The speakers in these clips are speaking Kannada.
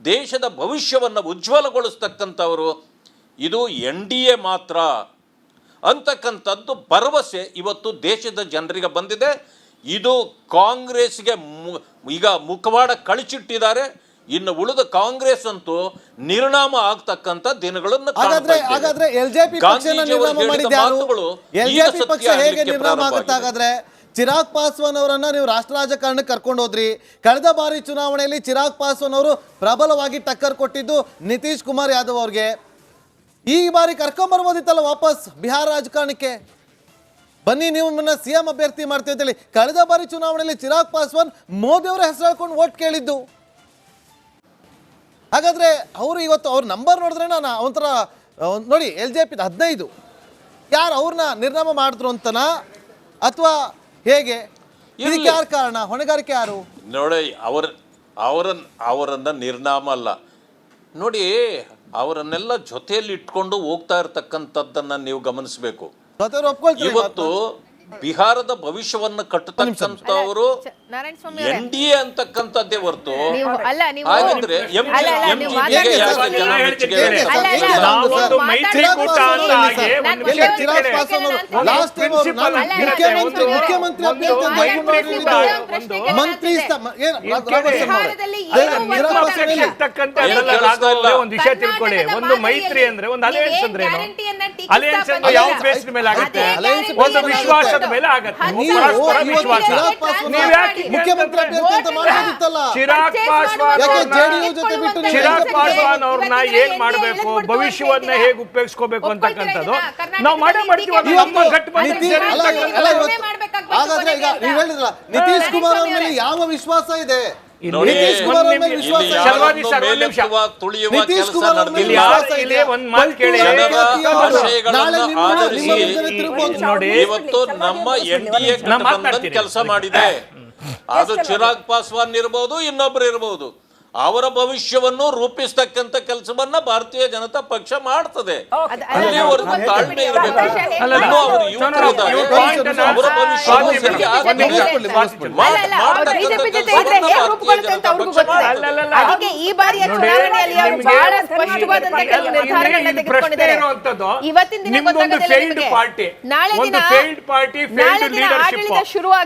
ದೇಶದ ಭವಿಷ್ಯವನ್ನು ಉಜ್ವಲಗೊಳಿಸ್ತಕ್ಕಂಥವರು ಇದು NDA ಮಾತ್ರ ಅಂತಕ್ಕಂಥದ್ದು ಭರವಸೆ ಇವತ್ತು ದೇಶದ ಜನರಿಗೆ ಬಂದಿದೆ. ಇದು ಕಾಂಗ್ರೆಸ್ಗೆ ಈಗ ಮುಖವಾಡ ಕಳಚಿಟ್ಟಿದ್ದಾರೆ. ಇನ್ನು ಉಳಿದ ಕಾಂಗ್ರೆಸ್ ಅಂತೂ ನಿರ್ನಾಮ ಆಗ್ತಕ್ಕಂಥ ದಿನಗಳನ್ನು ಹಾಗಾದ್ರೆ ಎಲ್ಜೆಪಿ ಪಕ್ಷನ ನಿರ್ನಾಮ ಮಾಡಿದ್ಯಾರು? ಎಲ್ಜೆಪಿ ಪಕ್ಷ ಹೇಗೆ ನಿರ್ನಾಮ ಆಗುತ್ತೆ? ಹಾಗಾದ್ರೆ ಚಿರಾಗ್ ಪಾಸ್ವಾನ್ ಅವರನ್ನ ನೀವು ರಾಷ್ಟ್ರ ರಾಜಕಾರಣಕ್ಕೆ ಕರ್ಕೊಂಡು ಹೋದ್ರಿ. ಕಳೆದ ಬಾರಿ ಚುನಾವಣೆಯಲ್ಲಿ ಚಿರಾಗ್ ಪಾಸ್ವಾನ್ ಅವರು ಪ್ರಬಲವಾಗಿ ಟಕ್ಕರ್ ಕೊಟ್ಟಿದ್ದು ನಿತೀಶ್ ಕುಮಾರ್ ಯಾದವ್ ಅವ್ರಿಗೆ. ಈ ಬಾರಿ ಕರ್ಕೊಂಡ್ಬರ್ಬೋದಿತ್ತಲ್ಲ ವಾಪಸ್ ಬಿಹಾರ ರಾಜಕಾರಣಕ್ಕೆ? ಬನ್ನಿ ನಿಮ್ಮನ್ನ CM ಅಭ್ಯರ್ಥಿ ಮಾಡ್ತೀವಿ ಅಂತೇಳಿ ಕಳೆದ ಬಾರಿ ಚುನಾವಣೆಯಲ್ಲಿ ಚಿರಾಗ್ ಪಾಸ್ವಾನ್ ಮೋದಿ ಅವರ ಹೆಸರು ಹೇಳ್ಕೊಂಡು ವೋಟ್ ಕೇಳಿದ್ದು. ಹಾಗಾದ್ರೆ ಅವರು ಇವತ್ತು ಅವ್ರ ನಂಬರ್ ನೋಡಿದ್ರೆ ನಾನು ಒಂಥರ ನೋಡಿ LJP 15 ಯಾರು ಅವ್ರನ್ನ ನಿರ್ನಾಮ ಮಾಡಿದ್ರು ಅಂತನಾ ಅಥವಾ ಹೇಗೆ? ಇದಕ್ಕೆ ಯಾರು ಕಾರಣ? ಹೊಣೆಗಾರಿಕೆ ಯಾರು? ನೋಡಿ ಅವರನ್ನ ನಿರ್ನಾಮ ಅಲ್ಲ ನೋಡಿ, ಅವರನ್ನೆಲ್ಲ ಜೊತೆಯಲ್ಲಿ ಇಟ್ಕೊಂಡು ಹೋಗ್ತಾ ಇರ್ತಕ್ಕಂಥದ್ದನ್ನ ನೀವು ಗಮನಿಸಬೇಕು. ಇವತ್ತು ಬಿಹಾರದ ಭವಿಷ್ಯವನ್ನು ಕಟ್ಟತಕ್ಕಂಥವರು NDA ಅಂತಕ್ಕಂಥದ್ದೇ ಹೊರತು ಹಾಗಂದ್ರೆ ಒಂದು ವಿಷಯ ತಿಳ್ಕೊಳ್ಳಿ. ಒಂದು ಮೈತ್ರಿ ಅಂದ್ರೆ ಒಂದು ಅಲಯನ್ಸ್ ಅಂದ್ರೆ ಅಲಯನ್ಸ್ ಅಂದ್ರೆ ಯಾವ ಬೇಸ್ ಮೇಲೆ ಆಗುತ್ತೆ? ಒಂದು ವಿಶ್ವಾಸದ ಮೇಲೆ ಆಗುತ್ತೆ. ಮುಖ್ಯಮಂತ್ರಿ ಅಭ್ಯರ್ಥಿ ಅಂತ ಮಾಡೋದಿತ್ತಲ್ಲ. ಚಿರಾಗ್ ಪಾಸ್ವಾನ್ ಅವ್ರನ್ನ ಏನ್ ಮಾಡ್ಬೇಕು, ಭವಿಷ್ಯವನ್ನ ಹೇಗೆ ಉಪಯೋಗಿಸ್ಕೋಬೇಕು ಅಂತಕ್ಕಂಥದ್ದು ನಾವು ಮಾಡೇ ಮಾಡ್ತೀವಿ. ನಮ್ಮ ಹಾಗಾದ್ರೆ ಈಗ ನೀವು ಹೇಳಿದ್ರಲ್ಲ ನಿತೀಶ್ ಕುಮಾರ್ ಅವ್ರ ಮೇಲೆ ಯಾವ ವಿಶ್ವಾಸ ಇದೆ? ನಿತೀಶ್ ಕುಮಾರ್ ಅವ್ರ ಮೇಲೆ ವಿಶ್ವಾಸ ಇವತ್ತು ನಮ್ಮ NDA ಕೆಲಸ ಮಾಡಿದೆ. ಅದು ಚಿರಾಗ್ ಪಾಸ್ವಾನ್ ಇರಬಹುದು, ಇನ್ನೊಬ್ರು ಇರಬಹುದು. ಅವರ ಭವಿಷ್ಯವನ್ನು ರೂಪಿಸ್ತಕ್ಕಂಥ ಕೆಲಸವನ್ನ ಭಾರತೀಯ ಜನತಾ ಪಕ್ಷ ಮಾಡ್ತದೆ. ಅಲ್ಲಿವರೆಗೂ ತಾಳ್ಮೆ ಇರಬೇಕು.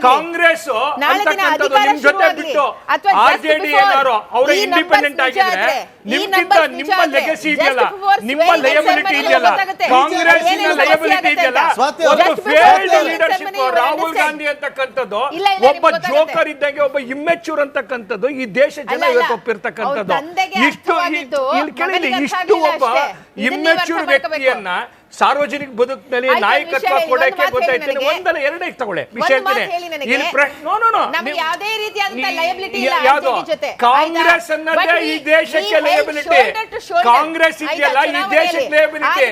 ಕಾಂಗ್ರೆಸ್ ಇಂಡಿಪೆಂಡೆಂಟ್ ಆಗಿದ್ರೆ ನಿಮ್ಮ ಲೆಗಸಿ ಇದೆಯಲ್ಲ, ನಿಮ್ಮ ಲಯಬಿಲಿಟಿ ಇದೆಯಲ್ಲ, ಕಾಂಗ್ರೆಸ್ ಲಯಬಿಲಿಟಿ ಇದೆಯಲ್ಲ, ಒಂದು ಫೇಲ್ಡ್ ಲೀಡರ್ಶಿಪ್. ರಾಹುಲ್ ಗಾಂಧಿ ಅಂತಕ್ಕಂಥದ್ದು ಒಬ್ಬ ಜೋಕರ್ ಇದ್ದಂಗೆ, ಒಬ್ಬ ಇಮ್ಮೆಚೂರ್ ಅಂತಕ್ಕಂಥದ್ದು ಈ ದೇಶ ಜನ ಇವತ್ತು ಒಪ್ಪಿರ್ತಕ್ಕಂಥದ್ದು. ಇಷ್ಟು ಒಬ್ಬ ಇಮ್ಮೆಚೂರ್ ವ್ಯಕ್ತಿಯನ್ನ ಸಾರ್ವಜನಿಕ ಬದುಕಿನಲ್ಲಿ ನಾಯಕತ್ವ ಕೊಡಕ್ಕೆ ಗೊತ್ತಾಯ್ತು. ಒಂದಲ್ಲ ಎರಡೇ ತಗೊಳ್ಳಿ ವಿಷಯ ಯಾವುದು ಕಾಂಗ್ರೆಸ್ ಅನ್ನೋದೇ ಈ ದೇಶಕ್ಕೆ ಲಯಬಿಲಿಟಿ. ಕಾಂಗ್ರೆಸ್ ಇದೆಯಲ್ಲ ಈ ದೇಶಕ್ಕೆ ಲಯಬಿಲಿಟಿ.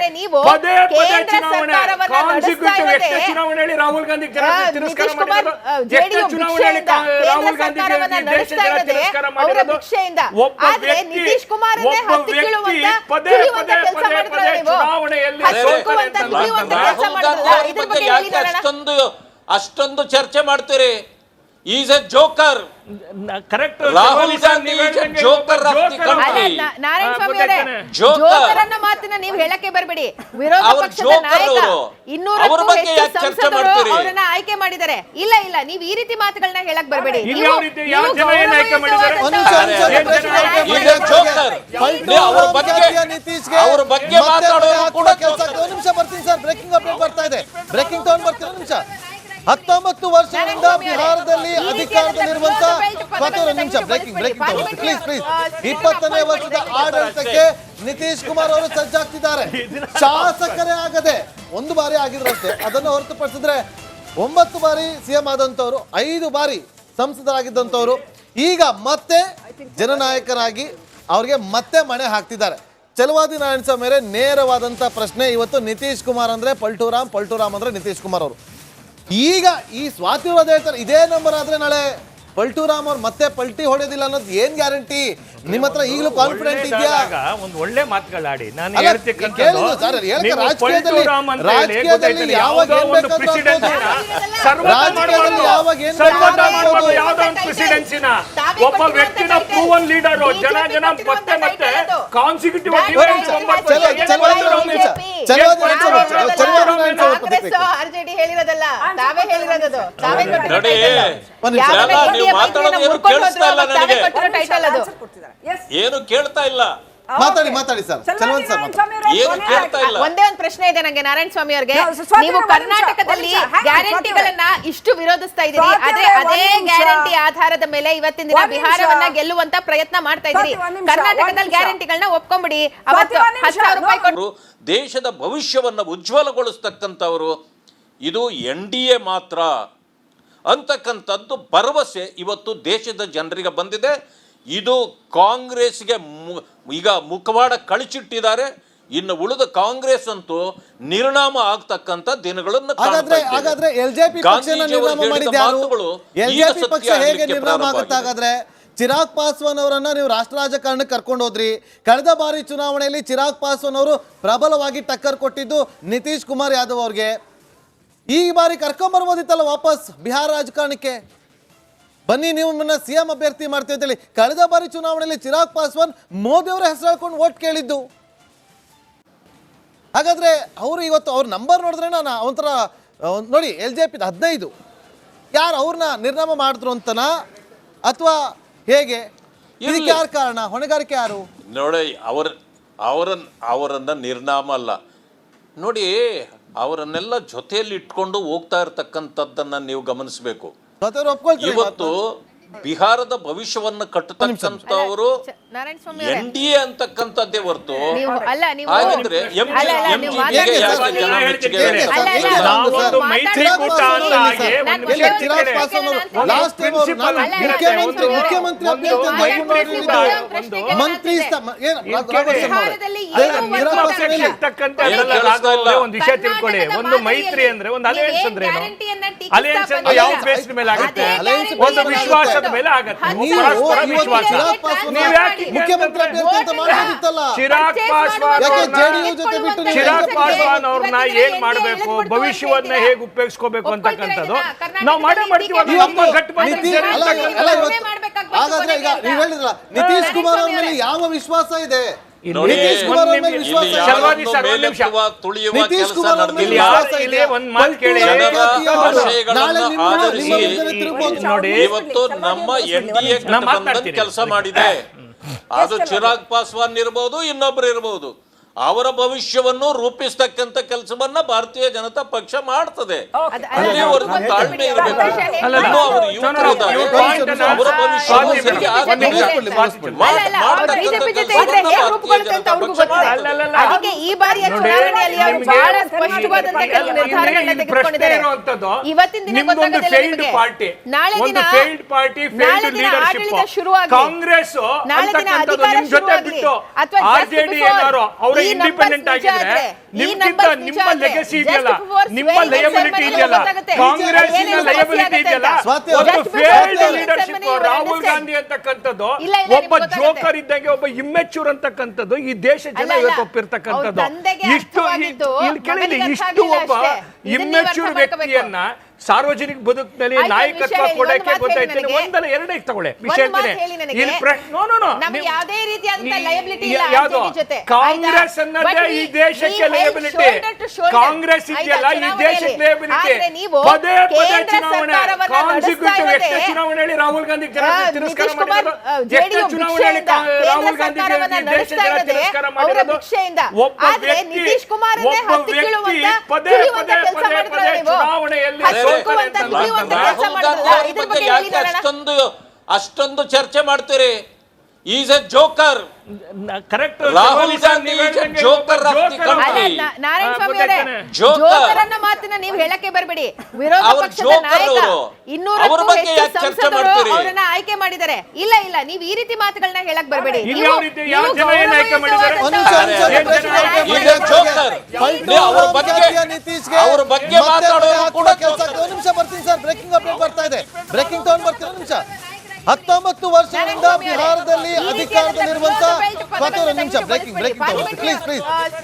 ಪದೇ ಪದೇ ಚುನಾವಣೆ ಕಾನ್ಸಿಕ್ಯೂಟಿವ್ ಎಷ್ಟು ಚುನಾವಣೆಯಲ್ಲಿ ರಾಹುಲ್ ಗಾಂಧಿ ಜನ ತಿರಸ್ಕಾರ ಮಾಡಿರೋದು, ಎಷ್ಟು ಚುನಾವಣೆಯಲ್ಲಿ ರಾಹುಲ್ ಗಾಂಧಿ ದೇಶ ಜನ ತಿರಸ್ಕಾರ ಮಾಡಿರೋದು. ಒಬ್ಬ ವ್ಯಕ್ತಿ ಪದೇ ಪದೇ ಪದೇ ಪದೇ ಚುನಾವಣೆಯಲ್ಲಿ ಅಷ್ಟೊಂದು ಚರ್ಚೆ ಮಾಡ್ತೀರಿ. Is a joker. Correct. Rahul Gandhi joker ಮಾತನ್ನ ನೀವು ಹೇಳಕ್ಕೆ ಬರಬೇಡಿ. ವಿರೋಧ ಪಕ್ಷದ ನಾಯಕ 200ಕ್ಕೂ ಹೆಚ್ಚು ಸಂಸದರು ಅವರನ್ನ ಆಯ್ಕೆ ಮಾಡಿದ್ದಾರೆ. ಇಲ್ಲ ಇಲ್ಲ, ನೀವು ಈ ರೀತಿ ಮಾತುಗಳನ್ನ ಹೇಳಕ್ ಬರಬೇಡಿ. ಅವ್ರ ಬಗ್ಗೆ ಮಾತಾಡೋರು ಕೂಡ. ನಿಮಿಷ ಬರ್ತೀನಿ ಸರ್, ಬ್ರೇಕಿಂಗ್ ಅಪ್ಡೇಟ್ ಬರ್ತಾ ಇದೆ. ಬ್ರೇಕಿಂಗ್ ತಗೊಂಡ್ ಬರ್ತೀನಿ ಒಂದು ನಿಮಿಷ. 19 ವರ್ಷದಿಂದ ಬಿಹಾರದಲ್ಲಿ ಅಧಿಕಾರದಲ್ಲಿರುವಂತ ನಿಮಿಷ ಬ್ರೇಕಿಂಗ್ ಪ್ಲೀಸ್ 20ನೇ ವರ್ಷದ ಆಡಳಿತಕ್ಕೆ ನಿತೀಶ್ ಕುಮಾರ್ ಅವರು ಸಜ್ಜಾಗ್ತಿದ್ದಾರೆ. ಶಾಸಕರೇ ಆಗದೆ 1 ಬಾರಿ ಆಗಿದ್ರಷ್ಟೇ. ಅದನ್ನು ಹೊರತುಪಡಿಸಿದ್ರೆ 9 ಬಾರಿ CM ಆದಂತವ್ರು, 5 ಬಾರಿ ಸಂಸದರಾಗಿದ್ದಂಥವ್ರು ಈಗ ಮತ್ತೆ ಜನನಾಯಕರಾಗಿ ಅವ್ರಿಗೆ ಮತ್ತೆ ಮಣೆ ಹಾಕ್ತಿದ್ದಾರೆ. ಚಲವಾದಿ ನಾರಾಯಣಸ್ವಾಮಿ ಅವರೇ, ನೇರವಾದಂತ ಪ್ರಶ್ನೆ ಇವತ್ತು. ನಿತೀಶ್ ಕುಮಾರ್ ಅಂದ್ರೆ ಪಲ್ಟುರಾಮ್ ಅಂದ್ರೆ ನಿತೀಶ್ ಕುಮಾರ್ ಅವರು. ಈಗ ಈ ಸ್ವಾತಿ ವಿರೋಧ ಹೇಳ್ತಾರೆ ಇದೇ ನಂಬರ್ ಆದ್ರೆ ನಾಳೆ ಪಲ್ಟುರಾಮ್ ಅವ್ರು ಮತ್ತೆ ಪಲ್ಟಿ ಹೊಡೆಯೋದಿಲ್ಲ ಅನ್ನೋದು ಏನ್ ಗ್ಯಾರಂಟಿ? ನಿಮ್ಮ ಹತ್ರ ಈಗಲೂ ಕಾನ್ಫಿಡೆಂಟ್ ಇದೆಯಾ? ಒಂದು ಒಳ್ಳೆ ಮಾತುಗಳಾಡಿ ನಾನು ಅಲ್ಲ, ಕೇಳಿದ್ದು ಸರ್, ಹೇಳಕ್ಕೆ ರಾಜಕೀಯದಲ್ಲಿ ಯಾವಾಗ ಏನ್ ಬೇಕಾದ್ರೂ ರಾಜಕೀಯದಲ್ಲಿ ಯಾವಾಗ ಏನ್ ಪ್ರೆಸಿಡೆನ್ಸಿನ ಒಬ್ಬ ವ್ಯಕ್ತಿನ ಪ್ರೂವನ್ ಲೀಡರ್ ಜನ ಮತ್ತೆ ಕಾನ್ಸಿಕ್ಯೂಟಿವ್ ಆರ್ಜೆಡಿ ಹೇಳಿರೋದಲ್ಲ, ತಾವೇ ಹೇಳಿರೋದು, ತಾವೇ ನೋಡಿ, ನೀವು ಮಾತಾಡೋದು ಏನು ಕೇಳಿಸ್ತಾ ಇಲ್ಲ ನನಗೆ, ಏನು ಕೇಳ್ತಾ ಇಲ್ಲ. ಮಾತಾಡಿ ಸರ್, ಚಲವಂತ್ ಸರ್ ಏನು ಕೇಳ್ತಾ ಇಲ್ಲ. ಒಂದೇ ಒಂದು ಪ್ರಶ್ನೆ ಇದೆ ನಂಗೆ ನಾರಾಯಣ ಸ್ವಾಮಿ ಅವರಿಗೆ. ನೀವು ಕರ್ನಾಟಕದಲ್ಲಿ ಗ್ಯಾರಂಟಿಗಳನ್ನ ಇಷ್ಟು ವಿರೋಧಿಸ್ತಾ ಇದ್ದೀರಿ, ಅದೇ ಗ್ಯಾರಂಟಿ ಆಧಾರದ ಮೇಲೆ ಇವತ್ತಿನ ದಿನ ಬಿಹಾರವನ್ನ ಗೆಲ್ಲುವಂತ ಪ್ರಯತ್ನ ಮಾಡ್ತಾ ಇದ್ದೀರಿ. ಕರ್ನಾಟಕದಲ್ಲಿ ಗ್ಯಾರಂಟಿಗಳನ್ನ ಒಪ್ಕೊಂಡ್ಬಿಡಿ. ಅವತ್ತು 10,000 ರೂಪಾಯಿ ಕೊಟ್ಟು ದೇಶದ ಭವಿಷ್ಯವನ್ನ ಉಜ್ವಲಗೊಳಿಸ್ತಕ್ಕಂಥವರು ಇದು NDA ಮಾತ್ರ ಅಂತಕ್ಕಂಥದ್ದು ಭರವಸೆ ಇವತ್ತು ದೇಶದ ಜನರಿಗೆ ಬಂದಿದೆ. ಇದು ಕಾಂಗ್ರೆಸ್ಗೆ ಈಗ ಮುಖವಾಡ ಕಳಚಿಟ್ಟಿದ್ದಾರೆ. ಇನ್ನು ಉಳಿದ ಕಾಂಗ್ರೆಸ್ ಅಂತೂ ನಿರ್ನಾಮ ಆಗ್ತಕ್ಕಂಥ ದಿನಗಳನ್ನು ಹಾಗಾದ್ರೆ LJP ಪಕ್ಷನ ನಿರ್ನಾಮ ಮಾಡಿದ್ದು ಯಾರು? LJP ಪಕ್ಷ ಹೇಗೆ ನಿರ್ನಾಮ ಆಗುತ್ತೆ? ಹಾಗಾದ್ರೆ ಚಿರಾಗ್ ಪಾಸ್ವಾನ್ ಅವರನ್ನ ನೀವು ರಾಷ್ಟ್ರ ರಾಜಕಾರಣಕ್ಕೆ ಕರ್ಕೊಂಡು ಹೋದ್ರಿ. ಕಳೆದ ಬಾರಿ ಚುನಾವಣೆಯಲ್ಲಿ ಚಿರಾಗ್ ಪಾಸ್ವಾನ್ ಅವರು ಪ್ರಬಲವಾಗಿ ಟಕ್ಕರ್ ಕೊಟ್ಟಿದ್ದು ನಿತೀಶ್ ಕುಮಾರ್ ಯಾದವ್ ಅವ್ರಿಗೆ. ಈ ಬಾರಿ ಕರ್ಕೊಂಡ್ಬರ್ಬೋದಿತ್ತಲ್ಲ ವಾಪಸ್ ಬಿಹಾರ ರಾಜಕಾರಣಕ್ಕೆ? ಬನ್ನಿ ನಿಮ್ಮನ್ನ CM ಅಭ್ಯರ್ಥಿ ಮಾಡ್ತೀವಿ ಅಂತೇಳಿ ಕಳೆದ ಬಾರಿ ಚುನಾವಣೆಯಲ್ಲಿ ಚಿರಾಗ್ ಪಾಸ್ವಾನ್ ಮೋದಿ ಅವರ ಹೆಸರು ಹೇಳ್ಕೊಂಡು ವೋಟ್ ಕೇಳಿದ್ದು. ಹಾಗಾದ್ರೆ ಅವರು ಇವತ್ತು ಅವ್ರ ನಂಬರ್ ನೋಡಿದ್ರೆ ನಾನು ಒಂಥರ ನೋಡಿ LJP 15 ಯಾರು ಅವ್ರನ್ನ ನಿರ್ನಾಮ ಮಾಡಿದ್ರು ಅಂತನಾ ಅಥವಾ ಹೇಗೆ? ಇದಕ್ಕೆ ಯಾರು ಕಾರಣ? ಹೊಣೆಗಾರಿಕೆ ಯಾರು? ನೋಡಿ, ಅವರನ್ನ ನಿರ್ನಾಮ ಅಲ್ಲ ನೋಡಿ, ಅವರನ್ನೆಲ್ಲ ಜೊತೆಯಲ್ಲಿ ಇಟ್ಕೊಂಡು ಹೋಗ್ತಾ ಇರ್ತಕ್ಕಂಥದ್ದನ್ನ ನೀವು ಗಮನಿಸಬೇಕು. ಇವತ್ತು ಬಿಹಾರದ ಭವಿಷ್ಯವನ್ನ ಕಟ್ಟತಕ್ಕಂಥವರು NDA ಅಂತಕ್ಕಂಥದ್ದೇ ಹೊರತು ಹಾಗಂದ್ರೆ ಒಂದು ವಿಷಯ ತಿಳ್ಕೊಳ್ಳಿ. ಒಂದು ಮೈತ್ರಿ ಅಂದ್ರೆ ಒಂದು ಅಲಯನ್ಸ್ ಅಂದ್ರೆ ಅಲಯನ್ಸ್ ಅಂದ್ರೆ ಯಾವ ಬೇಸ್ ಮೇಲೆ ಆಗುತ್ತೆ? ಒಂದು ವಿಶ್ವಾಸದ ಮೇಲೆ ಆಗುತ್ತೆ. ಮುಖ್ಯಮಂತ್ರಿ ಅಭ್ಯರ್ಥಿ ಅಂತ ಮಾಡೋದಿತ್ತಲ್ಲ. ಚಿರಾಗ್ ಪಾಸ್ವಾನ್ ಅವ್ರನ್ನ ಏನ್ ಮಾಡ್ಬೇಕು, ಭವಿಷ್ಯವನ್ನ ಹೇಗೆ ಉಪಯೋಗಿಸ್ಕೋಬೇಕು ಅಂತಕ್ಕಂಥದ್ದು ನಾವು ಮಾಡೇ ಮಾಡ್ತೀವಿ. ನಮ್ಮ ಹಾಗಾದ್ರೆ ಈಗ ನೀವು ಹೇಳಿದ್ರಲ್ಲ ನಿತೀಶ್ ಕುಮಾರ್ ಅವ್ರ ಮೇಲೆ ಯಾವ ವಿಶ್ವಾಸ ಇದೆ? ನಿತೀಶ್ ಕುಮಾರ್ ಅವ್ರ ಮೇಲೆ ವಿಶ್ವಾಸ ನಿತೀಶ್ ಕುಮಾರ್ ಅವ್ರ ಮೇಲೆ ವಿಶ್ವಾಸ ಇದೆ. ಇವತ್ತು ನಮ್ಮ NDA ಕೆಲಸ ಮಾಡಿದೆ. ಅದು ಚಿರಾಗ್ ಪಾಸ್ವಾನ್ ಇರಬಹುದು, ಇನ್ನೊಬ್ರು ಇರಬಹುದು. ಅವರ ಭವಿಷ್ಯವನ್ನು ರೂಪಿಸ್ತಕ್ಕಂಥ ಕೆಲಸವನ್ನ ಭಾರತೀಯ ಜನತಾ ಪಕ್ಷ ಮಾಡ್ತದೆ. ಅಲ್ಲಿವರೆಗೂ ತಾಳ್ಮೆ ಇರಬೇಕು. ಈ ಬಾರಿಯ ಚುನಾವಣೆಯಲ್ಲಿ ಅವರು ಬಹಳ ಸ್ಪಷ್ಟವಾದಂತ ಕೆಲವು ನಿರ್ಧಾರಗಳನ್ನ ತೆಗೆದುಕೊಂಡಿದ್ದಾರೆ. ಇವತ್ತಿನ ದಿನ ಗೊತ್ತಾಗುತ್ತೆ ನಾಳೆ ದಿನ ಆಡಳಿತ ಶುರುವಾಗಿ ಕಾಂಗ್ರೆಸ್ ನಾಳೆ ದಿನ ಅಧಿಕಾರ ಶುರುವಾಗಲಿ ಅಥವಾ ಇಂಡಿಪೆಂಡೆಂಟ್ ಆಗಿದ್ರೆ ನಿಮ್ಮ ಲೆಗಸಿ ಇದೆಯಲ್ಲ, ನಿಮ್ಮ ಲಯಬಿಲಿಟಿ ಇದೆಯಲ್ಲ, ಕಾಂಗ್ರೆಸ್ಸಿನ ಲಯಬಿಲಿಟಿ ಇದೆಯಲ್ಲ, ಒಂದು ಫೇಲ್ಡ್ ಲೀಡರ್ಶಿಪ್. ರಾಹುಲ್ ಗಾಂಧಿ ಅಂತಕ್ಕಂಥದ್ದು ಒಬ್ಬ ಜೋಕರ್ ಇದ್ದಂಗೆ, ಒಬ್ಬ ಇಮ್ಮೆಚೂರ್ ಅಂತಕ್ಕಂಥದ್ದು ಈ ದೇಶ ಜನ ಇವತ್ತು ಒಪ್ಪಿರ್ತಕ್ಕಂಥದ್ದು. ಇಷ್ಟು ಒಬ್ಬ ಇಮ್ಮೆಚೂರ್ ವ್ಯಕ್ತಿಯನ್ನ ಸಾರ್ವಜನಿಕ ಬದುಕಿನಲ್ಲಿ ನಾಯಕತ್ವ ಕೊಡಕ್ಕೆ ಗೊತ್ತಾಯ್ತು. ಒಂದಲ್ಲ ಎರಡೇ ತಗೊಳ್ಳಿ ವಿಷಯ ಕಾಂಗ್ರೆಸ್ ಅನ್ನೋದೇ ಈ ದೇಶಕ್ಕೆ ಲಯಬಿಲಿಟಿ. ಕಾಂಗ್ರೆಸ್ ಇದೆಯಲ್ಲ ಈ ದೇಶಕ್ಕೆ ಲಯಬಿಲಿಟಿ. ಪದೇ ಪದೇ ಚುನಾವಣೆ ಕಾನ್ಸಿಕ್ಯೂಟಿವ್ ಎಷ್ಟೇ ಚುನಾವಣೆಯಲ್ಲಿ ರಾಹುಲ್ ಗಾಂಧಿ ಜನ ತಿರಸ್ಕಾರ ಮಾಡಿರೋದು, ಎಷ್ಟೇ ಚುನಾವಣೆಯಲ್ಲಿ ರಾಹುಲ್ ಗಾಂಧಿ ದೇಶ ಜನ ತಿರಸ್ಕಾರ ಮಾಡಿರೋದು. ಒಬ್ಬ ವ್ಯಕ್ತಿ ಪದೇ ಪದೇ ಪದೇ ಪದೇ ಚುನಾವಣೆಯಲ್ಲಿ ಅಷ್ಟೊಂದು ಚರ್ಚೆ ಮಾಡ್ತೀರಿ. Is a joker. Correct. Rahul Gandhi joker Narayana Swamy ಅವರೇ, ಜೋಕರ್ ಅನ್ನೋ ಮಾತನ್ನ ನೀವು ಹೇಳಕ್ಕೆ ಬರಬೇಡಿ. ವಿರೋಧ ಪಕ್ಷದ ನಾಯಕ 200ಕ್ಕೂ ಹೆಚ್ಚು ಸಂಸದರು ಅವರನ್ನ ಆಯ್ಕೆ ಮಾಡಿದ್ದಾರೆ. ಇಲ್ಲ ನೀವು ಈ ರೀತಿ ಮಾತುಗಳನ್ನ ಹೇಳಕ್ ಬರಬೇಡಿ. ಅವ್ರ ಬಗ್ಗೆ ಮಾತಾಡೋರು ಕೂಡ ನಿಮಿಷ ಬರ್ತೀನಿ ಸರ್, ಬ್ರೇಕಿಂಗ್ ಅಪ್ಡೇಟ್ ಬರ್ತಾ ಇದೆ. ಬ್ರೇಕಿಂಗ್ ತಗೊಂಡ್ ಬರ್ತೀನಿ, ನಿಮಿಷ. 19 ವರ್ಷಗಳಿಂದ ಬಿಹಾರದಲ್ಲಿ ಅಧಿಕಾರದಲ್ಲಿರುವಂತ ಒಂದು ನಿಮಿಷ ಬ್ರೇಕಿಂಗ್ ಪ್ಲೀಸ್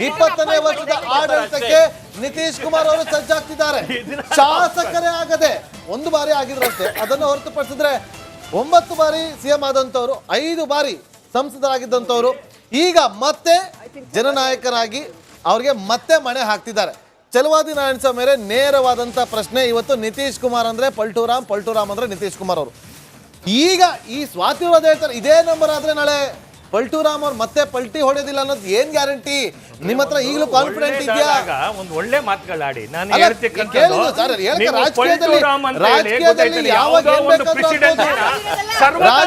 20ನೇ ವರ್ಷದ ಆಡಳಿತಕ್ಕೆ ನಿತೀಶ್ ಕುಮಾರ್ ಅವರು ಸಜ್ಜಾಗ್ತಿದ್ದಾರೆ. ಶಾಸಕರೇ ಆಗದೆ 1 ಬಾರಿ ಆಗಿದ್ರಷ್ಟೇ, ಅದನ್ನು ಹೊರತುಪಡಿಸಿದ್ರೆ 9 ಬಾರಿ ಸಿಎಂ ಆದಂತವ್ರು, 5 ಬಾರಿ ಸಂಸದರಾಗಿದ್ದಂಥವ್ರು, ಈಗ ಮತ್ತೆ ಜನನಾಯಕರಾಗಿ ಅವ್ರಿಗೆ ಮತ್ತೆ ಮಣೆ ಹಾಕ್ತಿದ್ದಾರೆ. ಚಲವಾದಿ ನಾರಾಯಣಸ್ವಾಮಿ ಅವರೇ, ನೇರವಾದಂತ ಪ್ರಶ್ನೆ ಇವತ್ತು. ನಿತೀಶ್ ಕುಮಾರ್ ಅಂದ್ರೆ ಪಲ್ಟುರಾಮ್ ಅಂದ್ರೆ ನಿತೀಶ್ ಕುಮಾರ್ ಅವರು. ಈಗ ಈ ಸ್ವಾತಿ ಅವರು ಹೇಳ್ತಾರೆ ಇದೇ ನಂಬರ್ ಆದ್ರೆ ನಾಳೆ ಪಲ್ಟುರಾಮ್ ಅವ್ರು ಮತ್ತೆ ಪಲ್ಟಿ ಹೊಡೆಯೋದಿಲ್ಲ ಅನ್ನೋದು ಏನ್ ಗ್ಯಾರಂಟಿ? ನಿಮ್ಮ ಹತ್ರ ಈಗಲೂ ಕಾನ್ಫಿಡೆಂಟ್ ಇದೆಯಾ? ಒಂದು ಒಳ್ಳೆ ಮಾತುಗಳಾಡಿ ನಾನು ಅಲ್ಲ, ಕೇಳಿದ್ದು ಸರ್, ರಾಜಕೀಯದಲ್ಲಿ ಯಾವಾಗ ಏನ್ ಬೇಕಾದ್ರೂ ಆಗ್ಬೋದು.